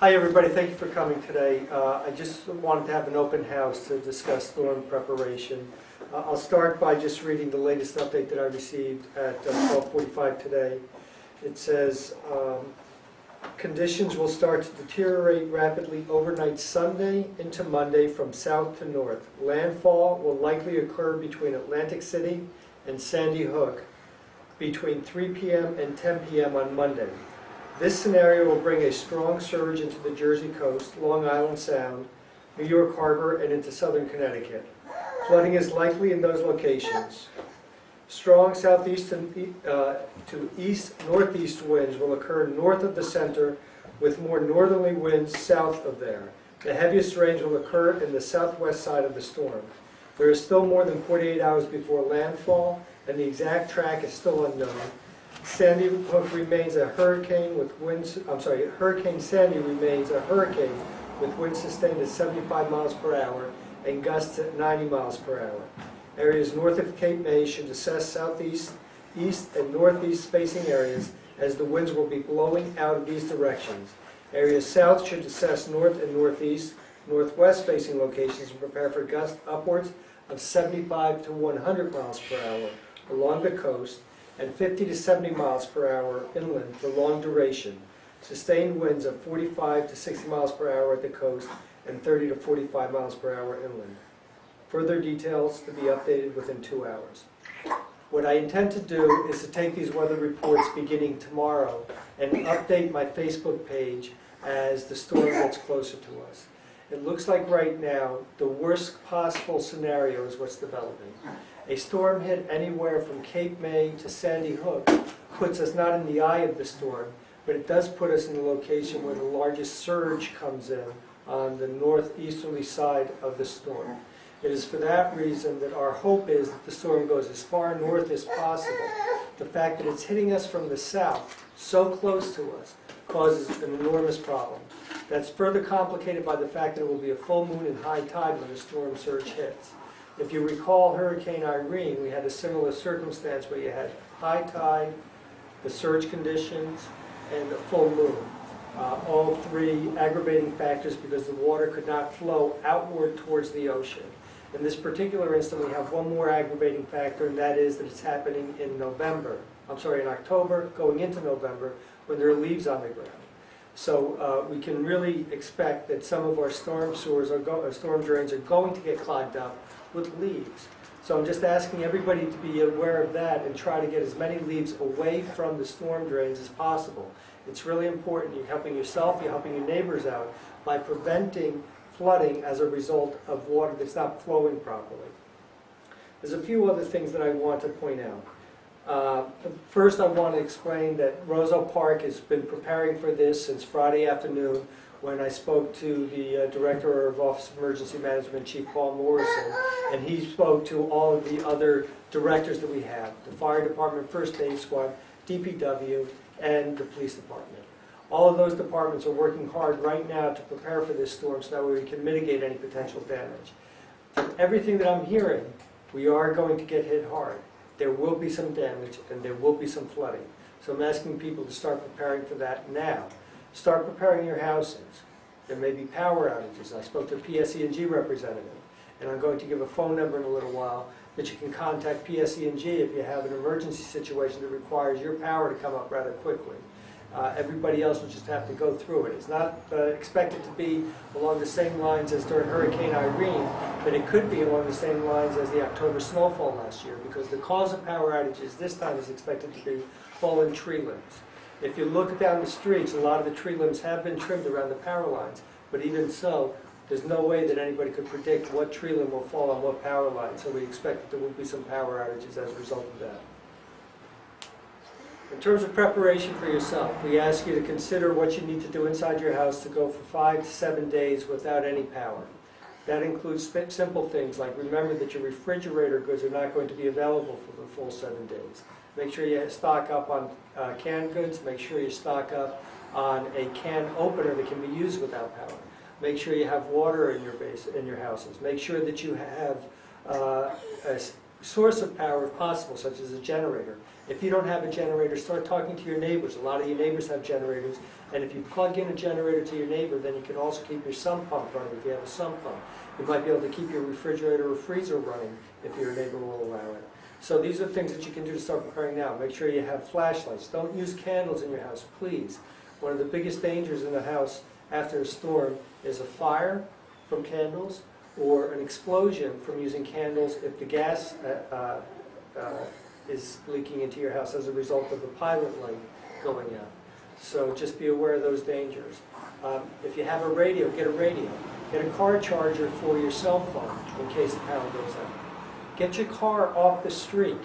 Hi everybody, thank you for coming today. I just wanted to have an open house to discuss storm preparation. I'll start by just reading the latest update that I received at 12:45 today. It says, conditions will start to deteriorate rapidly overnight Sunday into Monday from south to north. Landfall will likely occur between Atlantic City and Sandy Hook between 3 p.m. and 10 p.m. on Monday. This scenario will bring a strong surge into the Jersey coast, Long Island Sound, New York Harbor, and into southern Connecticut. Flooding is likely in those locations. Strong southeast to east-northeast winds will occur north of the center, with more northerly winds south of there. The heaviest rains will occur in the southwest side of the storm. There is still more than 48 hours before landfall, and the exact track is still unknown. Sandy Hook remains a hurricane with winds, Hurricane Sandy remains a hurricane with winds sustained at 75 miles per hour and gusts at 90 miles per hour. Areas north of Cape May should assess southeast, east, and northeast facing areas, as the winds will be blowing out of these directions. Areas south should assess north and northeast, northwest facing locations and prepare for gusts upwards of 75 to 100 miles per hour along the coast, and 50 to 70 miles per hour inland for long duration. Sustained winds of 45 to 60 miles per hour at the coast and 30 to 45 miles per hour inland. Further details to be updated within 2 hours. What I intend to do is to take these weather reports beginning tomorrow and update my Facebook page as the storm gets closer to us. It looks like right now the worst possible scenario is what's developing. A storm hit anywhere from Cape May to Sandy Hook puts us not in the eye of the storm, but it does put us in the location where the largest surge comes in on the northeasterly side of the storm. It is for that reason that our hope is that the storm goes as far north as possible. The fact that it's hitting us from the south, so close to us, causes an enormous problem. That's further complicated by the fact that it will be a full moon and high tide when the storm surge hits. If you recall Hurricane Irene, we had a similar circumstance where you had high tide, the surge conditions, and the full moon. All three aggravating factors because the water could not flow outward towards the ocean. In this particular instance, we have one more aggravating factor, and that is that it's happening in October, going into November, when there are leaves on the ground. So we can really expect that some of our storm sewers, storm drains are going to get clogged up with leaves. So I'm just asking everybody to be aware of that and try to get as many leaves away from the storm drains as possible. It's really important. You're helping yourself, you're helping your neighbors out by preventing flooding as a result of water that's not flowing properly. There's a few other things that I want to point out. First, I want to explain that Roselle Park has been preparing for this since Friday afternoon when I spoke to the Director of Office of Emergency Management, Chief Paul Morrison, and he spoke to all of the other directors that we have, the Fire Department, First Aid Squad, DPW, and the Police Department. All of those departments are working hard right now to prepare for this storm so that way we can mitigate any potential damage. From everything that I'm hearing, we are going to get hit hard. There will be some damage and there will be some flooding. So I'm asking people to start preparing for that now. Start preparing your houses. There may be power outages. I spoke to a PSE&G representative, and I'm going to give a phone number in a little while that you can contact PSE&G if you have an emergency situation that requires your power to come up rather quickly. Everybody else will just have to go through it. It's not expected to be along the same lines as during Hurricane Irene, but it could be along the same lines as the October snowfall last year, because the cause of power outages this time is expected to be fallen tree limbs. If you look down the streets, a lot of the tree limbs have been trimmed around the power lines, but even so, there's no way that anybody could predict what tree limb will fall on what power line, so we expect that there will be some power outages as a result of that. In terms of preparation for yourself, we ask you to consider what you need to do inside your house to go for 5 to 7 days without any power. That includes simple things like remember that your refrigerator goods are not going to be available for the full 7 days. Make sure you stock up on canned goods. Make sure you stock up on a can opener that can be used without power. Make sure you have water in your houses. Make sure that you have a source of power if possible, such as a generator. If you don't have a generator, start talking to your neighbors. A lot of your neighbors have generators, and if you plug in a generator to your neighbor, then you can also keep your sump pump running if you have a sump pump. You might be able to keep your refrigerator or freezer running if your neighbor will allow it. So these are things that you can do to start preparing now. Make sure you have flashlights. Don't use candles in your house, please. One of the biggest dangers in the house after a storm is a fire from candles or an explosion from using candles if the gas is leaking into your house as a result of the pilot light going out. So just be aware of those dangers. If you have a radio, get a radio. Get a car charger for your cell phone in case the power goes out. Get your car off the street.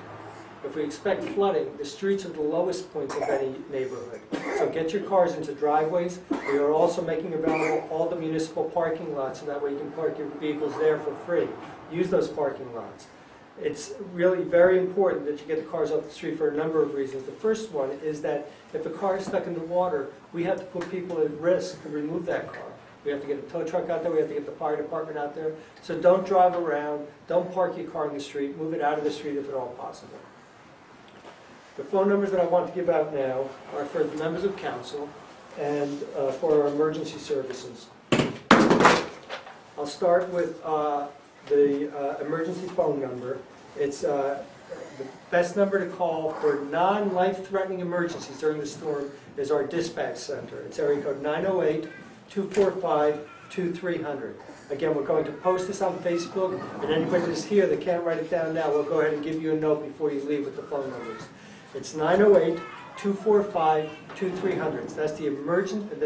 If we expect flooding, the streets are the lowest points of any neighborhood. So get your cars into driveways. We are also making available all the municipal parking lots so that way you can park your vehicles there for free. Use those parking lots. It's really very important that you get the cars off the street for a number of reasons. The first one is that if a car is stuck in the water, we have to put people at risk to remove that car. We have to get a tow truck out there, we have to get the fire department out there. So don't drive around, don't park your car in the street, move it out of the street if at all possible. The phone numbers that I want to give out now are for the members of council and for our emergency services. I'll start with the emergency phone number. It's the best number to call for non-life-threatening emergencies during the storm is our dispatch center. It's area code 908-245-2300. Again, we're going to post this on Facebook, and anybody that's here that can't write it down now, we'll go ahead and give you a note before you leave with the phone numbers. It's 908-245-2300. That's the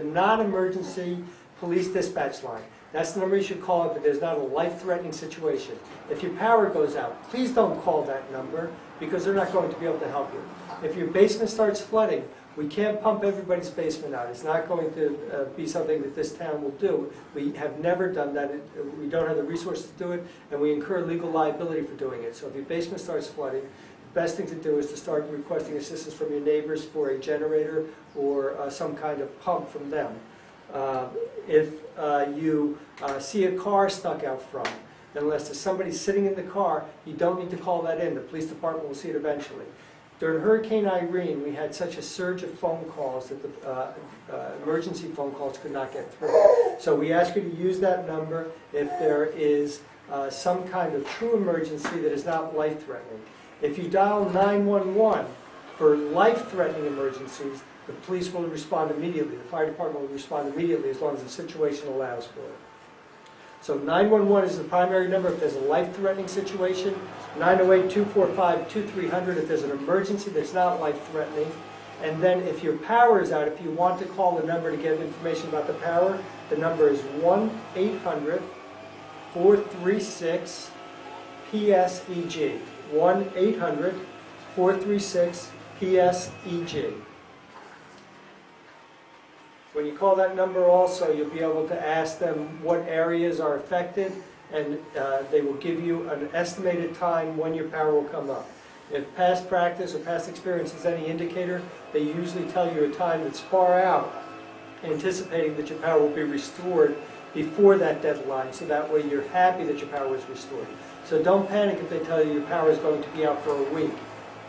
non-emergency police dispatch line. That's the number you should call if there's not a life-threatening situation. If your power goes out, please don't call that number because they're not going to be able to help you. If your basement starts flooding, we can't pump everybody's basement out. It's not going to be something that this town will do. We have never done that. We don't have the resources to do it, and we incur legal liability for doing it. So if your basement starts flooding, the best thing to do is to start requesting assistance from your neighbors for a generator or some kind of pump from them. If you see a car stuck out front, unless there's somebody sitting in the car, you don't need to call that in. The police department will see it eventually. During Hurricane Irene, we had such a surge of phone calls that the emergency phone calls could not get through. So we ask you to use that number if there is some kind of true emergency that is not life-threatening. If you dial 911 for life-threatening emergencies, the police will respond immediately. The fire department will respond immediately as long as the situation allows for it. So 911 is the primary number if there's a life-threatening situation. 908-245-2300 if there's an emergency that's not life-threatening. And then if your power is out, if you want to call the number to get information about the power, the number is 1-800-436-PSEG. 1-800-436-PSEG. When you call that number also, you'll be able to ask them what areas are affected, and they will give you an estimated time when your power will come up. If past practice or past experience is any indicator, they usually tell you a time that's far out, anticipating that your power will be restored before that deadline, so that way you're happy that your power was restored. So don't panic if they tell you your power is going to be out for a week.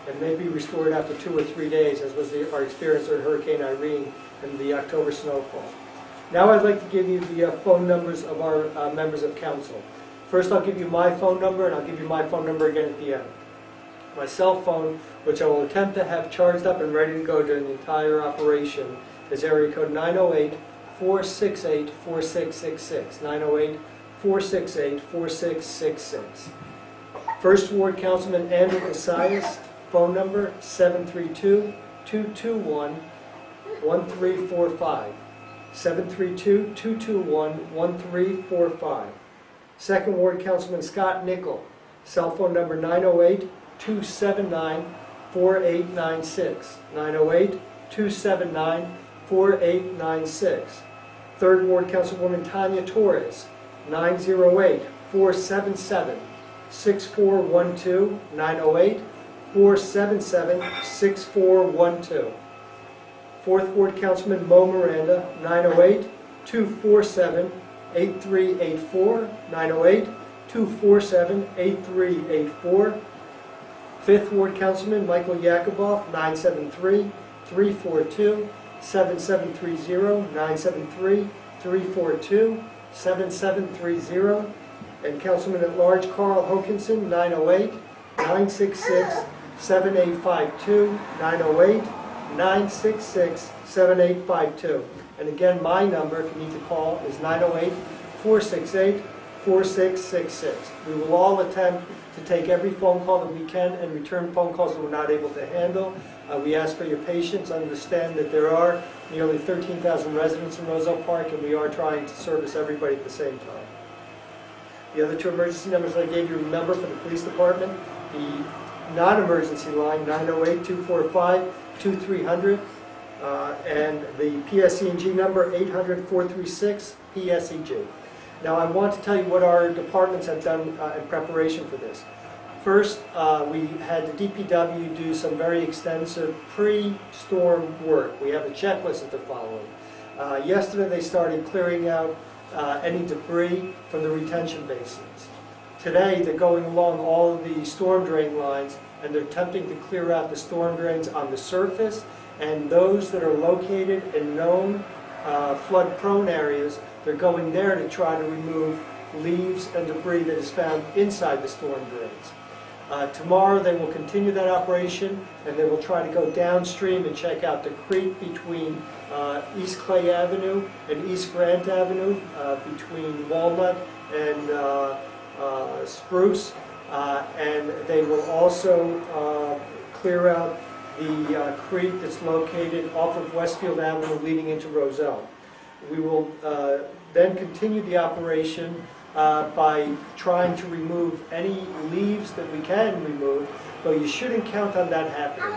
It may be restored after 2 or 3 days, as was our experience during Hurricane Irene and the October snowfall. Now I'd like to give you the phone numbers of our members of council. First I'll give you my phone number, and I'll give you my phone number again at the end. My cell phone, which I will attempt to have charged up and ready to go during the entire operation, is area code 908-468-4666. 908-468-4666. First Ward Councilman Andrew Casillas, phone number 732-221-1345. 732-221-1345. Second Ward Councilman Scott Nickel, cell phone number 908-279-4896. 908-279-4896. Third Ward Councilwoman Tanya Torres, 908-477-6412. 908-477-6412. Fourth Ward Councilman Mo Miranda, 908-247-8384. 908-247-8384. 5th Ward Councilman Michael Yakuboff, 973-342-7730, 973-342-7730. And Councilman at Large Carl Hokinson, 908-966-7852, 908-966-7852. And again, my number, if you need to call, is 908-468-4666. We will all attempt to take every phone call that we can and return phone calls that we're not able to handle. We ask for your patience. Understand that there are nearly 13,000 residents in Roselle Park, and we are trying to service everybody at the same time. The other two emergency numbers I gave you, remember, for the police department, the non-emergency line, 908-245-2300, and the PSE&G number, 800-436-PSEG. Now, I want to tell you what our departments have done in preparation for this. First, we had the DPW do some very extensive pre-storm work. We have a checklist that they're following. Yesterday, they started clearing out any debris from the retention basins. Today, they're going along all of the storm drain lines, and they're attempting to clear out the storm drains on the surface, and those that are located in known flood-prone areas, they're going there to try to remove leaves and debris that is found inside the storm drains. Tomorrow they will continue that operation, and they will try to go downstream and check out the creek between East Clay Avenue and East Grant Avenue, between Walnut and Spruce, and they will also clear out the creek that's located off of Westfield Avenue leading into Roselle. We will then continue the operation by trying to remove any leaves that we can remove, but you shouldn't count on that happening.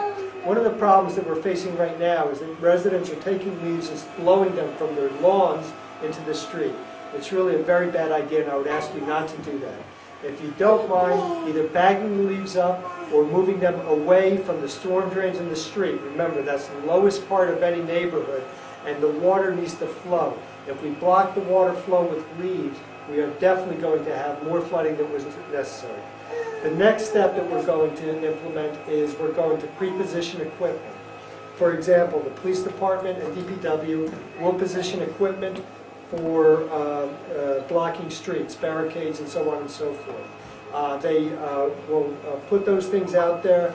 One of the problems that we're facing right now is that residents are taking leaves and blowing them from their lawns into the street. It's really a very bad idea, and I would ask you not to do that. If you don't mind either bagging the leaves up or moving them away from the storm drains in the street, remember that's the lowest part of any neighborhood, and the water needs to flow. If we block the water flow with leaves, we are definitely going to have more flooding than was necessary. The next step that we're going to implement is we're going to pre-position equipment. For example, the police department and DPW will position equipment for blocking streets, barricades, and so on and so forth. They will put those things out there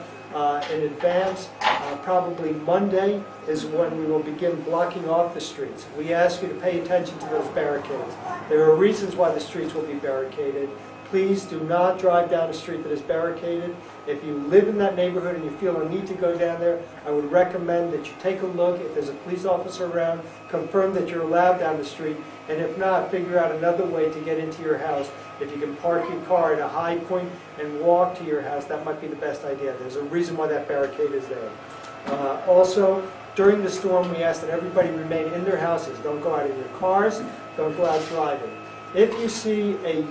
in advance. Probably Monday is when we will begin blocking off the streets. We ask you to pay attention to those barricades. There are reasons why the streets will be barricaded. Please do not drive down a street that is barricaded. If you live in that neighborhood and you feel a need to go down there, I would recommend that you take a look. If there's a police officer around, confirm that you're allowed down the street, and if not, figure out another way to get into your house. If you can park your car at a high point and walk to your house, that might be the best idea. There's a reason why that barricade is there. Also, during the storm, we ask that everybody remain in their houses. Don't go out in your cars. Don't go out driving. If you see a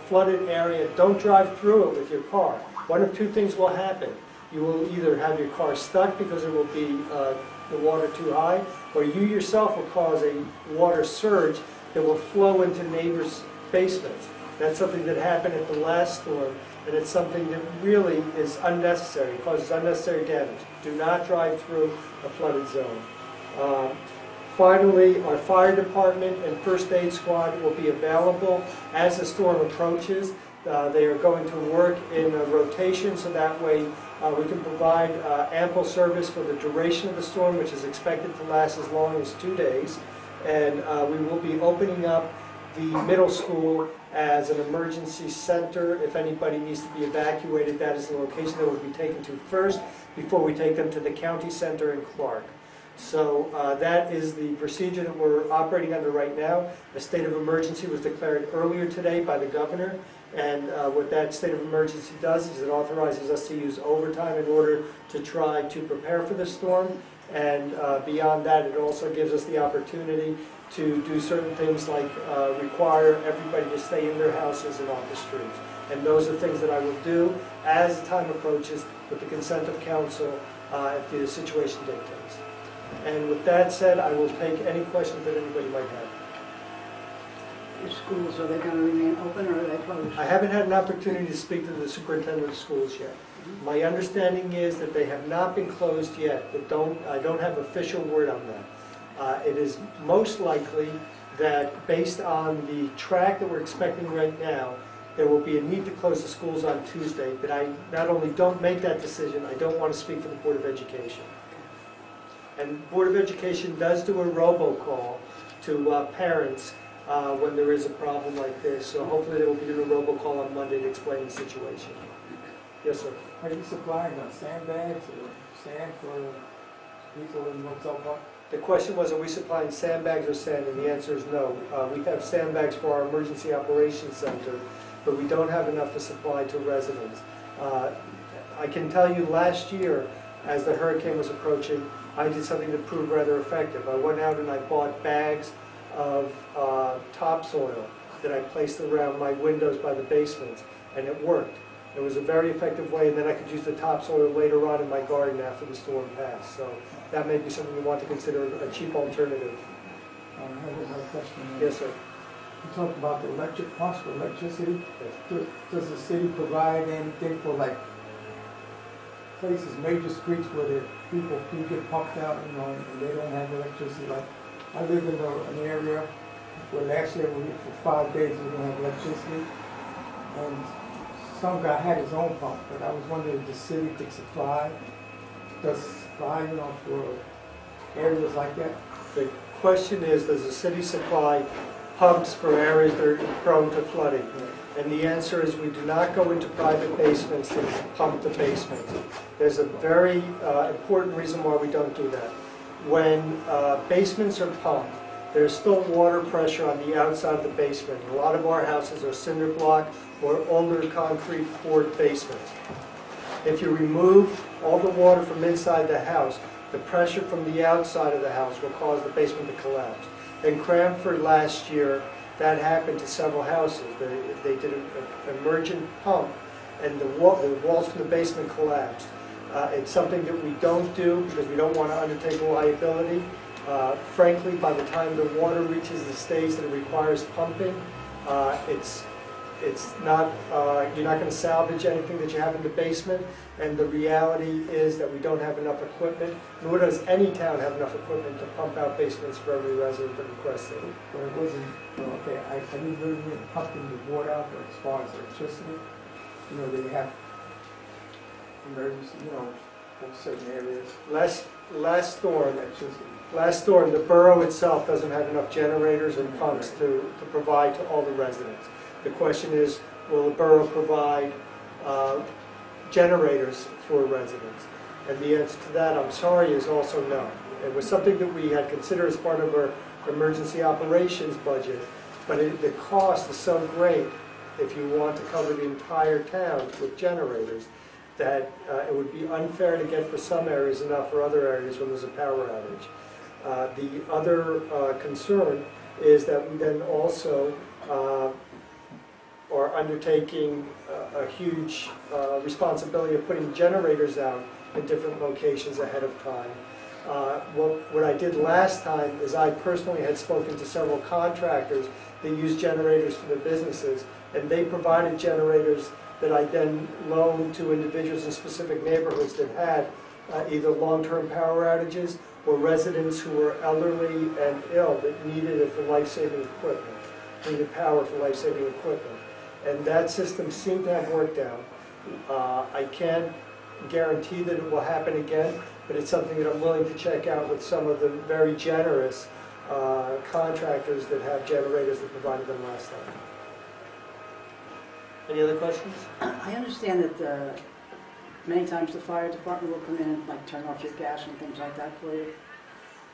flooded area, don't drive through it with your car. One of two things will happen. You will either have your car stuck because it will be the water too high, or you yourself will cause a water surge that will flow into neighbors' basements. That's something that happened at the last storm, and it's something that really is unnecessary. It causes unnecessary damage. Do not drive through a flooded zone. Finally, our fire department and first aid squad will be available as the storm approaches. They are going to work in a rotation, so that way we can provide ample service for the duration of the storm, which is expected to last as long as 2 days. And we will be opening up the middle school as an emergency center. If anybody needs to be evacuated, that is the location that will be taken to first before we take them to the county center in Clark. So that is the procedure that we're operating under right now. A state of emergency was declared earlier today by the governor, and what that state of emergency does is it authorizes us to use overtime in order to try to prepare for the storm, and beyond that it also gives us the opportunity to do certain things like require everybody to stay in their houses and off the streets. And those are things that I will do as the time approaches with the consent of council if the situation dictates. And with that said, I will take any questions that anybody might have. the schools, are they going to remain open or are they closed? I haven't had an opportunity to speak to the superintendent of schools yet. My understanding is that they have not been closed yet, but I don't have official word on that. It is most likely that based on the track that we're expecting right now, there will be a need to close the schools on Tuesday, but I not only don't make that decision, I don't want to speak for the Board of Education. And Board of Education does do a robocall to parents when there is a problem like this, so hopefully they will be doing a robocall on Monday to explain the situation. Yes, sir. Are you supplying sandbags or sand for people in Roselle Park? The question was, are we supplying sandbags or sand? And the answer is no. We have sandbags for our emergency operations center, but we don't have enough to supply to residents. I can tell you last year, as the hurricane was approaching, I did something that proved rather effective. I went out and I bought bags of topsoil that I placed around my windows by the basements, and it worked. It was a very effective way, and then I could use the topsoil later on in my garden after the storm passed. So that may be something you want to consider a cheap alternative. I have another question. Yes, sir. You talked about the electric cost for electricity. Yes. Does the city provide anything for like places, major streets where the people can get pumped out, and they don't have electricity? Like I live in an area where last year for 5 days we didn't have electricity, and some guy had his own pump, but I was wondering if the city could supply for areas like that. The question is, does the city supply pumps for areas that are prone to flooding? And the answer is we do not go into private basements to pump the basements. There's a very important reason why we don't do that. When basements are pumped, there's still water pressure on the outside of the basement. A lot of our houses are cinder block or older concrete poured basements. If you remove all the water from inside the house, the pressure from the outside of the house will cause the basement to collapse. In Cranford last year, that happened to several houses. They did an emergent pump, and the walls from the basement collapsed. It's something that we don't do because we don't want to undertake a liability. Frankly, by the time the water reaches the stage that it requires pumping, it's not, you're not going to salvage anything that you have in the basement, and the reality is that we don't have enough equipment, nor does any town have enough equipment to pump out basements for every resident that requests it. But it wasn't, okay, I didn't really mean pumping the water out, but as far as electricity, they have emergency, for certain areas. Last storm, Electricity. the borough itself doesn't have enough generators and pumps to provide to all the residents. The question is, will the borough provide generators for residents? And the answer to that, I'm sorry, is also no. It was something that we had considered as part of our emergency operations budget, but the cost is so great if you want to cover the entire town with generators that it would be unfair to get for some areas enough for other areas when there's a power outage. The other concern is that we then also are undertaking a huge responsibility of putting generators out in different locations ahead of time. What I did last time is I personally had spoken to several contractors that use generators for their businesses, and they provided generators that I then loaned to individuals in specific neighborhoods that had either long-term power outages or residents who were elderly and ill that needed it for life-saving equipment, needed power for life-saving equipment. And that system seemed to have worked out. I can't guarantee that it will happen again, but it's something that I'm willing to check out with some of the very generous contractors that have generators that provided them last time. Any other questions? I understand that many times the fire department will come in and turn off your gas and things like that for you.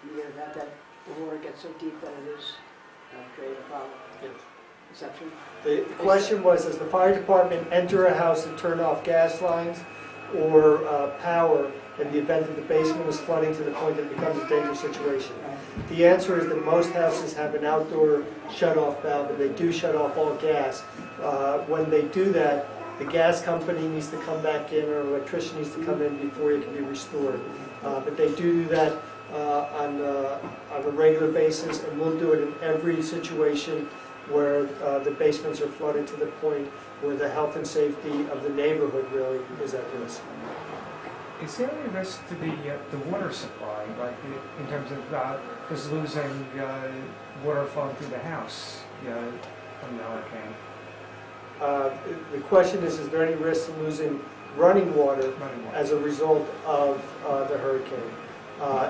You hear that the water gets so deep that it is create a problem. Yes. Is that true? The question was, does the fire department enter a house and turn off gas lines or power in the event that the basement is flooding to the point that it becomes a dangerous situation? Right. The answer is that most houses have an outdoor shut-off valve, and they do shut off all gas. When they do that, the gas company needs to come back in, or an electrician needs to come in before it can be restored. But they do that on a regular basis, and we'll do it in every situation where the basements are flooded to the point where the health and safety of the neighborhood really is at risk. Is there any risk to the water supply, like in terms of just losing water flowing through the house from the hurricane? The question is there any risk of losing running water as a result of the hurricane?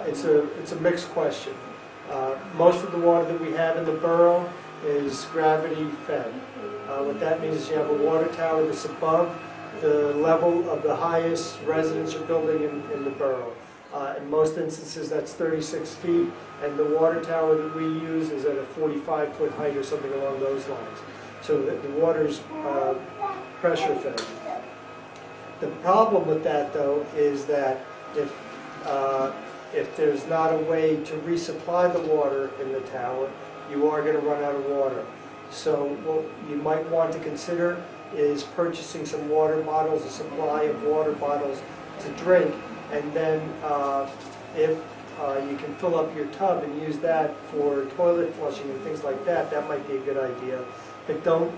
It's a mixed question. Most of the water that we have in the borough is gravity fed. What that means is you have a water tower that's above the level of the highest residence or building in the borough. In most instances that's 36 feet, and the water tower that we use is at a 45-foot height or something along those lines. So that the water's pressure fed. The problem with that, though, is that if there's not a way to resupply the water in the tower, you are going to run out of water. So what you might want to consider is purchasing some water bottles, a supply of water bottles to drink, and then if you can fill up your tub and use that for toilet flushing and things like that, that might be a good idea. But don't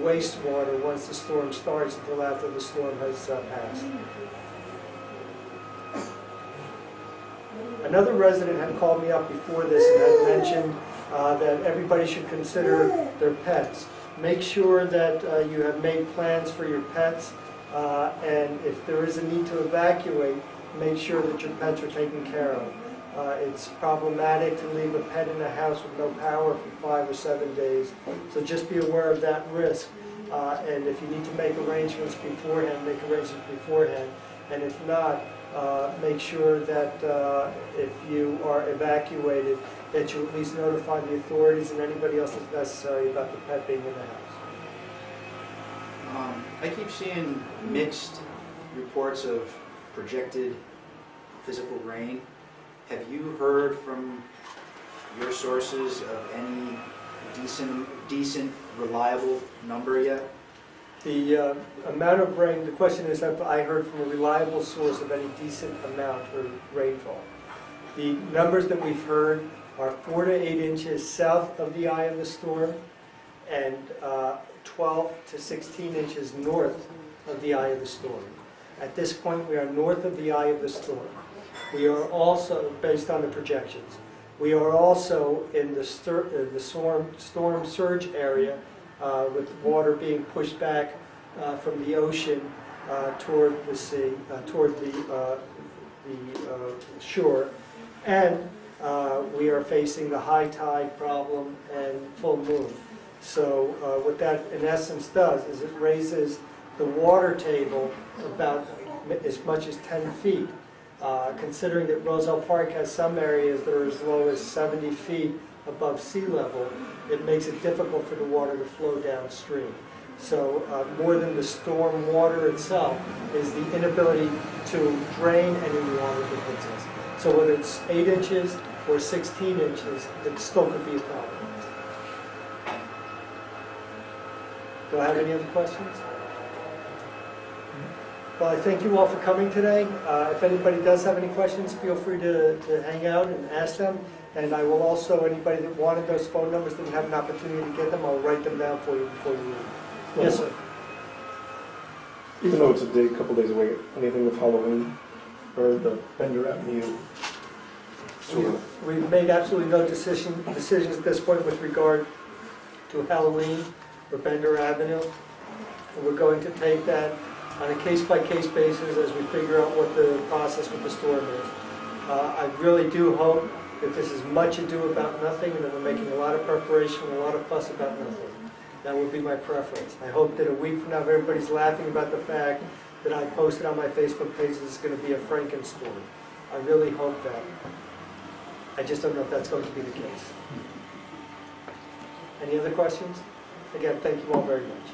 waste water once the storm starts until after the storm has passed. Another resident had called me up before this and had mentioned that everybody should consider their pets. Make sure that you have made plans for your pets, and if there is a need to evacuate, make sure that your pets are taken care of. It's problematic to leave a pet in a house with no power for 5 or 7 days, so just be aware of that risk. And if you need to make arrangements beforehand, make arrangements beforehand. And if not, make sure that if you are evacuated, that you at least notify the authorities and anybody else that's necessary about the pet being in the house. I keep seeing mixed reports of projected physical rain. Have you heard from your sources of any decent, reliable number yet? The amount of rain, the question is, have I heard from a reliable source of any decent amount of rainfall? The numbers that we've heard are 4 to 8 inches south of the eye of the storm and 12 to 16 inches north of the eye of the storm. At this point, we are north of the eye of the storm. We are also, based on the projections, we are also in the storm surge area with water being pushed back from the ocean toward the sea, toward the shore. And we are facing the high tide problem and full moon. So what that in essence does is it raises the water table about as much as 10 feet. Considering that Roselle Park has some areas that are as low as 70 feet above sea level, it makes it difficult for the water to flow downstream. So more than the storm water itself is the inability to drain any water that hits us. So whether it's 8 inches or 16 inches, it still could be a problem. Do I have any other questions? Well, I thank you all for coming today. If anybody does have any questions, feel free to hang out and ask them. And I will also, anybody that wanted those phone numbers didn't have an opportunity to get them, I'll write them down for you before you leave. Yes, sir. Even though it's a couple days away, anything with Halloween or the Bender Avenue? We've made absolutely no decisions at this point with regard to Halloween or Bender Avenue. And we're going to take that on a case-by-case basis as we figure out what the process with the storm is. I really do hope that this is much ado about nothing and that we're making a lot of preparation and a lot of fuss about nothing. That would be my preference. I hope that a week from now everybody's laughing about the fact that I posted on my Facebook page that it's going to be a Frankenstorm. I really hope that. I just don't know if that's going to be the case. Any other questions? Again, thank you all very much.